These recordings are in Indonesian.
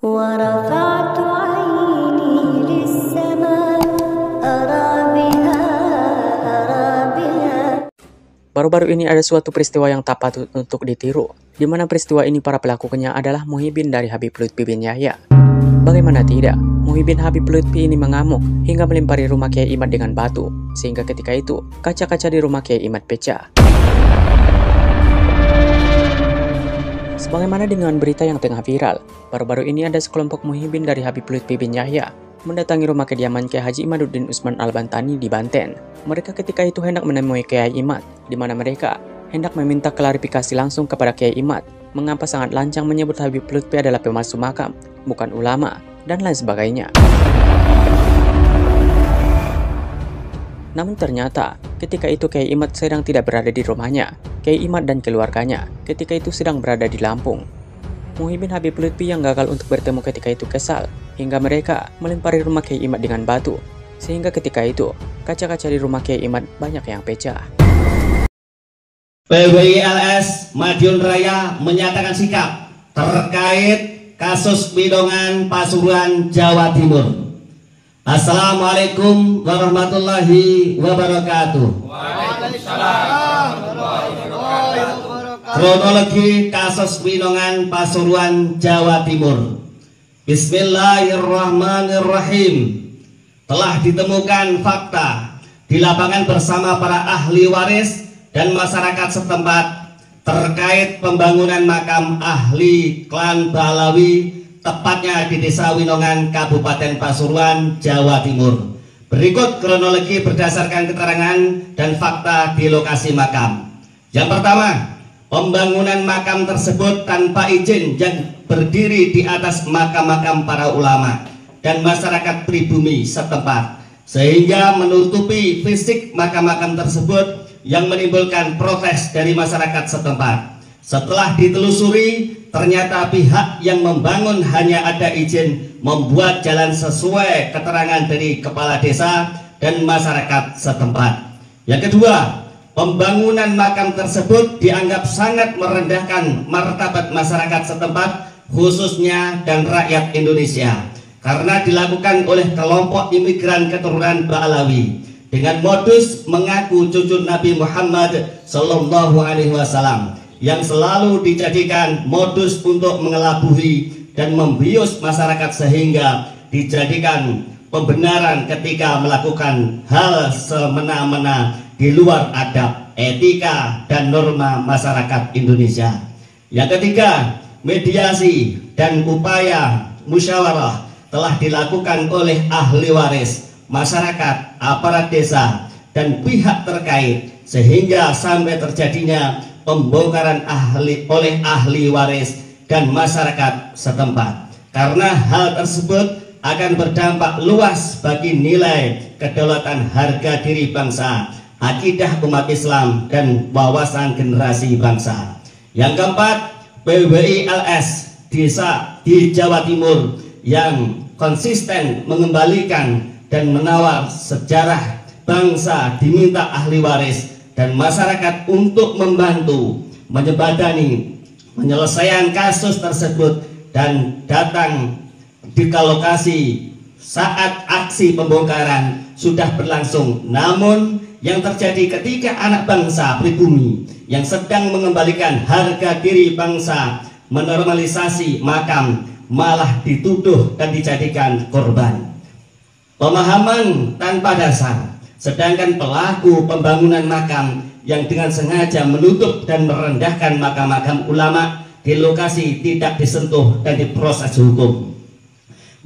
ورفعت عيني للسماء أرى بها Baru-baru ini ada suatu peristiwa yang tak patut untuk ditiru, di mana peristiwa ini para pelakunya adalah Muhyiddin dari Habib Lutfi bin Yahya. Bagaimana tidak, Muhyiddin Habib Lutfi ini mengamuk hingga melempari rumah Kiai Imad dengan batu, sehingga ketika itu kaca-kaca di rumah Kiai Imad pecah. Sebagaimana dengan berita yang tengah viral, baru-baru ini ada sekelompok Muhyiddin dari Habib Lutfi bin Yahya mendatangi rumah kediaman Kiai Haji Imaduddin Usman Al-Bantani di Banten. Mereka ketika itu hendak menemui Kiai Imad, di mana mereka hendak meminta klarifikasi langsung kepada Kiai Imad mengapa sangat lancang menyebut Habib Lutfi adalah pemalsu makam, bukan ulama, dan lain sebagainya. Namun ternyata, ketika itu Kiai Imad sedang tidak berada di rumahnya. Kiai Imad dan keluarganya ketika itu sedang berada di Lampung. Muhyiddin Habib Lutfi yang gagal untuk bertemu ketika itu kesal, hingga mereka melempari rumah Kiai Imad dengan batu. Sehingga ketika itu, kaca-kaca di rumah Kiai Imad banyak yang pecah. PWILS Madiun Raya menyatakan sikap terkait kasus Pidongan Pasuruan, Jawa Timur. Assalamualaikum warahmatullahi wabarakatuh. Waalaikumsalam warahmatullahi wabarakatuh. Kronologi kasus Pidongan Pasuruan, Jawa Timur. Bismillahirrahmanirrahim. Telah ditemukan fakta di lapangan bersama para ahli waris dan masyarakat setempat terkait pembangunan makam ahli klan Balawi, tepatnya di Desa Winongan, Kabupaten Pasuruan, Jawa Timur. Berikut kronologi berdasarkan keterangan dan fakta di lokasi makam. Yang pertama, pembangunan makam tersebut tanpa izin yang berdiri di atas makam-makam para ulama dan masyarakat pribumi setempat, sehingga menutupi fisik makam-makam tersebut yang menimbulkan protes dari masyarakat setempat. Setelah ditelusuri, ternyata pihak yang membangun hanya ada izin membuat jalan sesuai keterangan dari kepala desa dan masyarakat setempat. Yang kedua, pembangunan makam tersebut dianggap sangat merendahkan martabat masyarakat setempat, khususnya dan rakyat Indonesia, karena dilakukan oleh kelompok imigran keturunan Balawi dengan modus mengaku cucu Nabi Muhammad Sallallahu Alaihi Wasallam, yang selalu dijadikan modus untuk mengelabui dan membius masyarakat sehingga dijadikan pembenaran ketika melakukan hal semena-mena di luar adab, etika, dan norma masyarakat Indonesia. Yang ketiga, mediasi dan upaya musyawarah telah dilakukan oleh ahli waris, masyarakat, aparat desa, dan pihak terkait, sehingga sampai terjadinya pembongkaran oleh ahli waris dan masyarakat setempat. Karena hal tersebut akan berdampak luas bagi nilai kedaulatan harga diri bangsa, akidah umat Islam, dan wawasan generasi bangsa. Yang keempat, PWILS desa di Jawa Timur yang konsisten mengembalikan dan menawar sejarah bangsa diminta ahli waris dan masyarakat untuk membantu menjembatani penyelesaian kasus tersebut dan datang di lokasi saat aksi pembongkaran sudah berlangsung. Namun yang terjadi ketika anak bangsa pribumi yang sedang mengembalikan harga diri bangsa menormalisasi makam malah dituduh dan dijadikan korban. Pemahaman tanpa dasar. Sedangkan pelaku pembangunan makam yang dengan sengaja menutup dan merendahkan makam-makam ulama di lokasi tidak disentuh dan diproses hukum.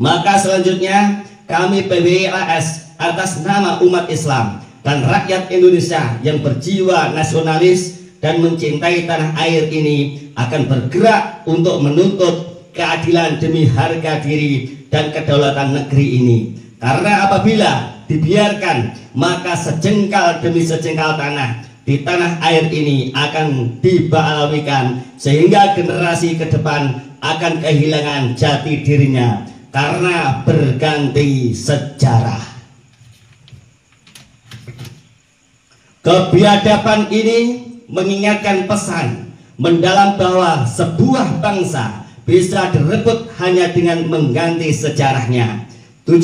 Maka selanjutnya kami PWILS atas nama umat Islam dan rakyat Indonesia yang berjiwa nasionalis dan mencintai tanah air ini akan bergerak untuk menuntut keadilan demi harga diri dan kedaulatan negeri ini. Karena apabila dibiarkan, maka sejengkal demi sejengkal tanah di tanah air ini akan dibalawikan, sehingga generasi ke depan akan kehilangan jati dirinya karena berganti sejarah. Kebiadaban ini mengingatkan pesan mendalam bahwa sebuah bangsa bisa direbut hanya dengan mengganti sejarahnya. 7.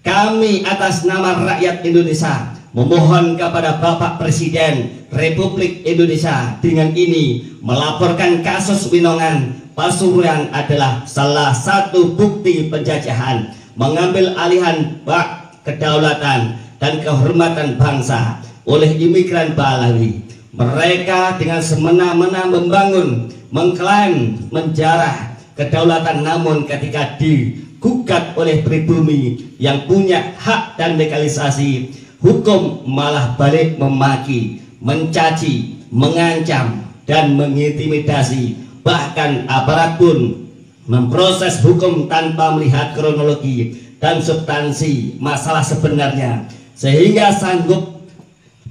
Kami atas nama rakyat Indonesia memohon kepada Bapak Presiden Republik Indonesia dengan ini melaporkan kasus Winongan Pasuruan adalah salah satu bukti penjajahan, mengambil alihan hak kedaulatan dan kehormatan bangsa oleh imigran Balawi. Mereka dengan semena-mena membangun, mengklaim, menjarah kedaulatan, namun ketika digugat oleh pribumi yang punya hak dan legalisasi, hukum malah balik memaki, mencaci, mengancam, dan mengintimidasi. Bahkan aparat pun memproses hukum tanpa melihat kronologi dan substansi masalah sebenarnya, sehingga sanggup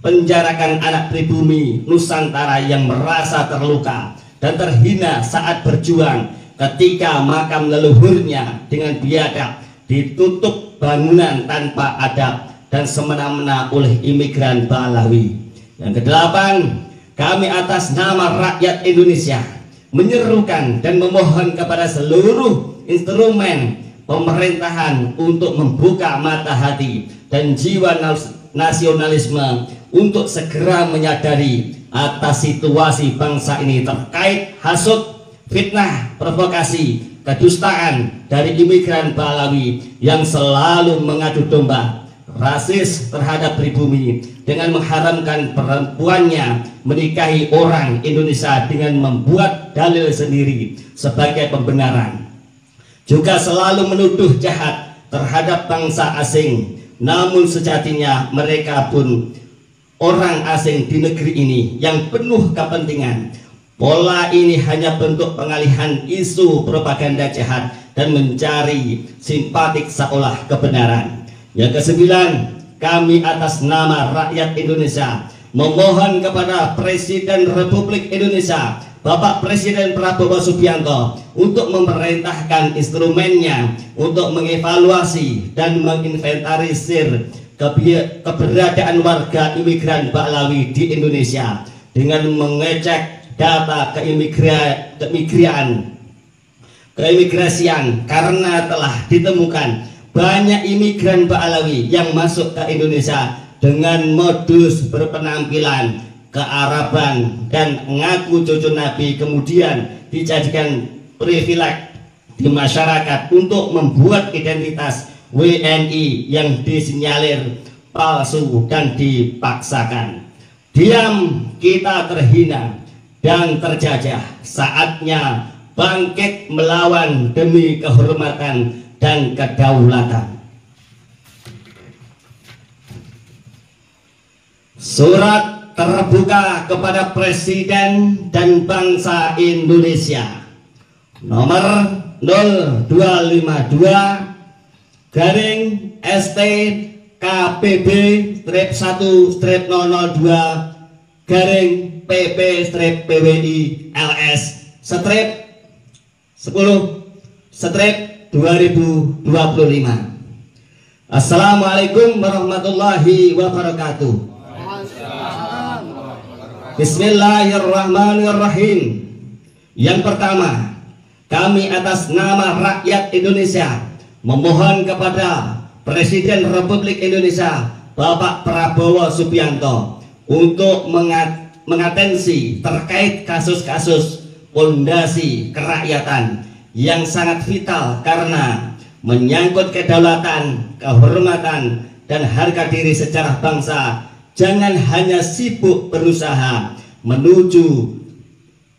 penjarakan anak pribumi Nusantara yang merasa terluka dan terhina saat berjuang ketika makam leluhurnya dengan biadab ditutup bangunan tanpa adab dan semena-mena oleh imigran Balawi. Yang kedelapan, kami atas nama rakyat Indonesia menyerukan dan memohon kepada seluruh instrumen pemerintahan untuk membuka mata hati dan jiwa nasionalisme untuk segera menyadari atas situasi bangsa ini terkait hasut, fitnah, provokasi, kedustaan dari imigran Balawi yang selalu mengadu domba rasis terhadap pribumi dengan mengharamkan perempuannya menikahi orang Indonesia dengan membuat dalil sendiri sebagai pembenaran. Juga selalu menuduh jahat terhadap bangsa asing, namun sejatinya mereka pun orang asing di negeri ini yang penuh kepentingan. Pola ini hanya bentuk pengalihan isu propaganda jahat dan mencari simpatik seolah kebenaran. Yang kesembilan, kami atas nama rakyat Indonesia memohon kepada Presiden Republik Indonesia Bapak Presiden Prabowo Subianto untuk memerintahkan instrumennya untuk mengevaluasi dan menginventarisir keberadaan warga imigran Balawi di Indonesia dengan mengecek data keimigrasian, karena telah ditemukan banyak imigran Balawi yang masuk ke Indonesia dengan modus berpenampilan kearaban dan mengaku cucu Nabi, kemudian dijadikan privilege di masyarakat untuk membuat identitas WNI yang disinyalir palsu dan dipaksakan. Diam kita terhina dan terjajah. Saatnya bangkit melawan demi kehormatan dan kedaulatan. Surat terbuka kepada Presiden dan bangsa Indonesia nomor 0252 garing ST KPB -1 -002 garing PP PWI LS -10 2025. Assalamualaikum warahmatullahi wabarakatuh. Bismillahirrahmanirrahim. Yang pertama, kami atas nama rakyat Indonesia memohon kepada Presiden Republik Indonesia Bapak Prabowo Subianto untuk mengatensi terkait kasus-kasus pondasi kerakyatan yang sangat vital karena menyangkut kedaulatan, kehormatan, dan harga diri sejarah bangsa. Jangan hanya sibuk berusaha menuju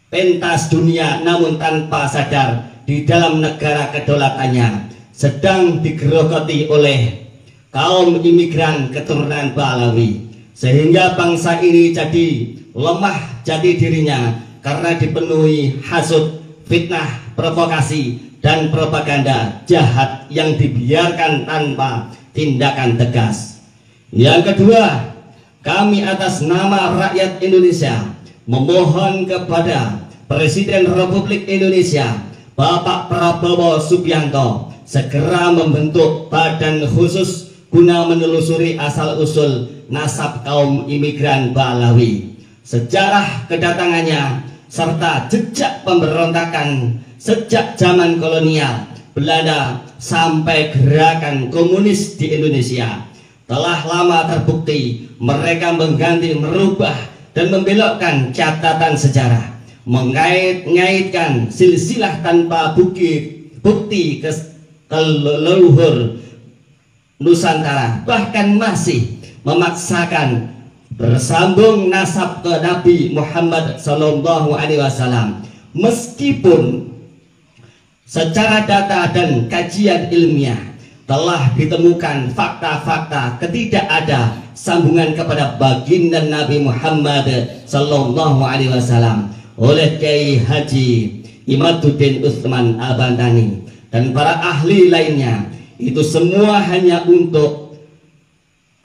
pentas dunia, namun tanpa sadar di dalam negara kedaulatannya sedang digerogoti oleh kaum imigran keturunan Balawi, sehingga bangsa ini jadi lemah jati dirinya karena dipenuhi hasut, fitnah, provokasi, dan propaganda jahat yang dibiarkan tanpa tindakan tegas. Yang kedua, kami atas nama rakyat Indonesia memohon kepada Presiden Republik Indonesia Bapak Prabowo Subianto segera membentuk badan khusus guna menelusuri asal-usul nasab kaum imigran Balawi, sejarah kedatangannya, serta jejak pemberontakan sejak zaman kolonial Belanda sampai gerakan komunis di Indonesia. Telah lama terbukti mereka mengganti, merubah, dan membelokkan catatan sejarah, mengait-ngaitkan silsilah tanpa bukti ke leluhur Nusantara, bahkan masih memaksakan bersambung nasab ke Nabi Muhammad SAW, meskipun secara data dan kajian ilmiah telah ditemukan fakta-fakta ketidak ada sambungan kepada baginda Nabi Muhammad SAW oleh Kiai Haji Imaduddin Utsman Al-Bantani dan para ahli lainnya. Itu semua hanya untuk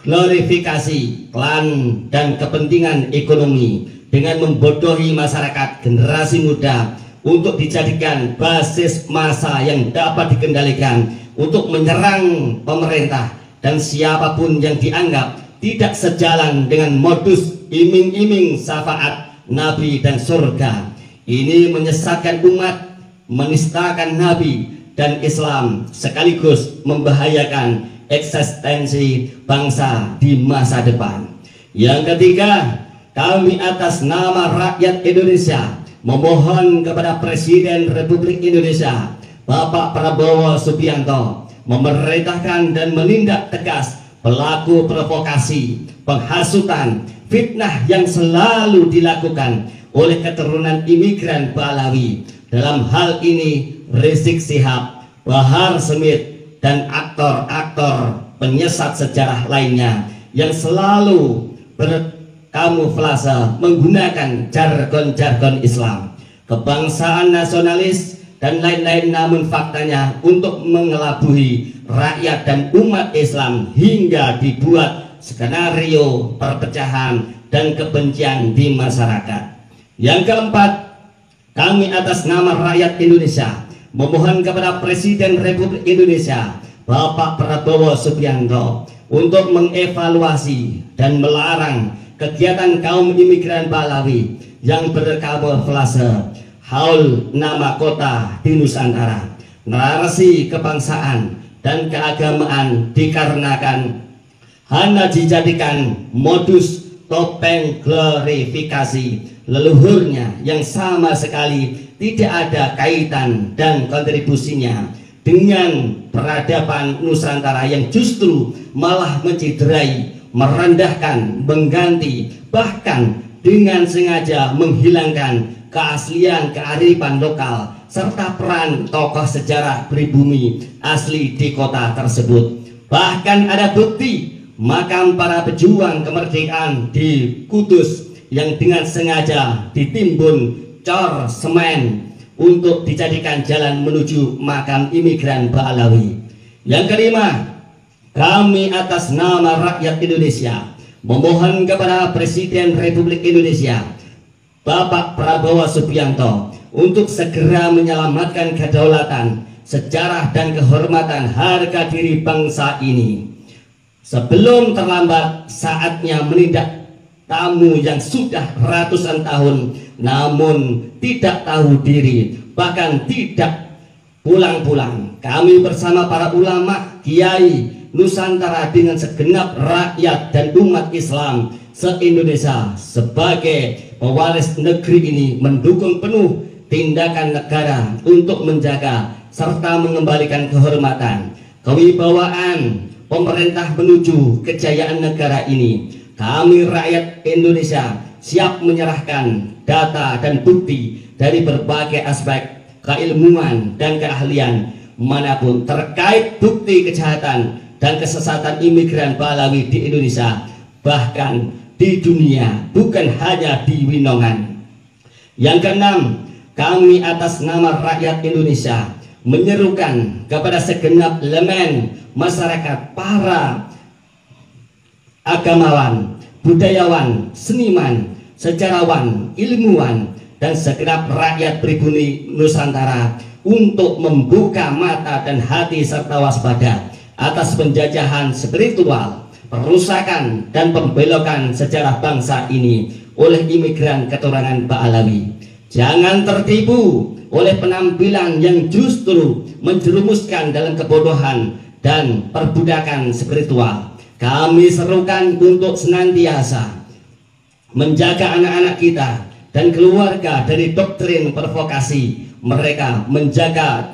glorifikasi klan dan kepentingan ekonomi dengan membodohi masyarakat generasi muda untuk dijadikan basis massa yang dapat dikendalikan untuk menyerang pemerintah dan siapapun yang dianggap tidak sejalan dengan modus iming-iming syafaat Nabi dan surga. Ini menyesatkan umat, menistakan Nabi dan Islam, sekaligus membahayakan eksistensi bangsa di masa depan. Yang ketiga, kami atas nama rakyat Indonesia memohon kepada Presiden Republik Indonesia Bapak Prabowo Subianto memerintahkan dan menindak tegas pelaku provokasi, penghasutan, fitnah yang selalu dilakukan oleh keturunan imigran Balawi. Dalam hal ini Rizik Syihab, Bahar Smith, dan aktor-aktor penyesat sejarah lainnya yang selalu berkamuflase menggunakan jargon-jargon Islam, kebangsaan, nasionalis, dan lain-lain, namun faktanya untuk mengelabui rakyat dan umat Islam hingga dibuat skenario perpecahan dan kebencian di masyarakat. Yang keempat, kami atas nama rakyat Indonesia memohon kepada Presiden Republik Indonesia Bapak Prabowo Subianto untuk mengevaluasi dan melarang kegiatan kaum imigran Balawi yang berkamuflase haul nama kota di Nusantara, narasi kebangsaan dan keagamaan dikarenakan hanya dijadikan modus topeng glorifikasi leluhurnya yang sama sekali tidak ada kaitan dan kontribusinya dengan peradaban Nusantara yang justru malah menciderai, merendahkan, mengganti, bahkan dengan sengaja menghilangkan keaslian kearifan lokal serta peran tokoh sejarah pribumi asli di kota tersebut. Bahkan ada bukti makam para pejuang kemerdekaan di Kudus yang dengan sengaja ditimbun cor semen untuk dijadikan jalan menuju makam imigran Balawi. Yang kelima, kami atas nama rakyat Indonesia memohon kepada Presiden Republik Indonesia Bapak Prabowo Subianto untuk segera menyelamatkan kedaulatan, sejarah, dan kehormatan harga diri bangsa ini. Sebelum terlambat, saatnya menindak tamu yang sudah ratusan tahun namun tidak tahu diri, bahkan tidak pulang-pulang. Kami bersama para ulama, kiai Nusantara dengan segenap rakyat dan umat Islam se-Indonesia sebagai pewaris negeri ini mendukung penuh tindakan negara untuk menjaga serta mengembalikan kehormatan, kewibawaan pemerintah menuju kejayaan negara ini. Kami rakyat Indonesia siap menyerahkan data dan bukti dari berbagai aspek keilmuan dan keahlian manapun terkait bukti kejahatan dan kesesatan imigran Balawi di Indonesia, bahkan di dunia, bukan hanya di Winongan. Yang keenam, kami atas nama rakyat Indonesia menyerukan kepada segenap elemen masyarakat, para agamawan, budayawan, seniman, sejarawan, ilmuwan, dan segenap rakyat pribumi Nusantara untuk membuka mata dan hati serta waspada atas penjajahan spiritual, perusakan, dan pembelokan sejarah bangsa ini oleh imigran keturunan Balawi. Jangan tertipu oleh penampilan yang justru menjerumuskan dalam kebodohan dan perbudakan spiritual. Kami serukan untuk senantiasa menjaga anak-anak kita dan keluarga dari doktrin provokasi. Mereka menjaga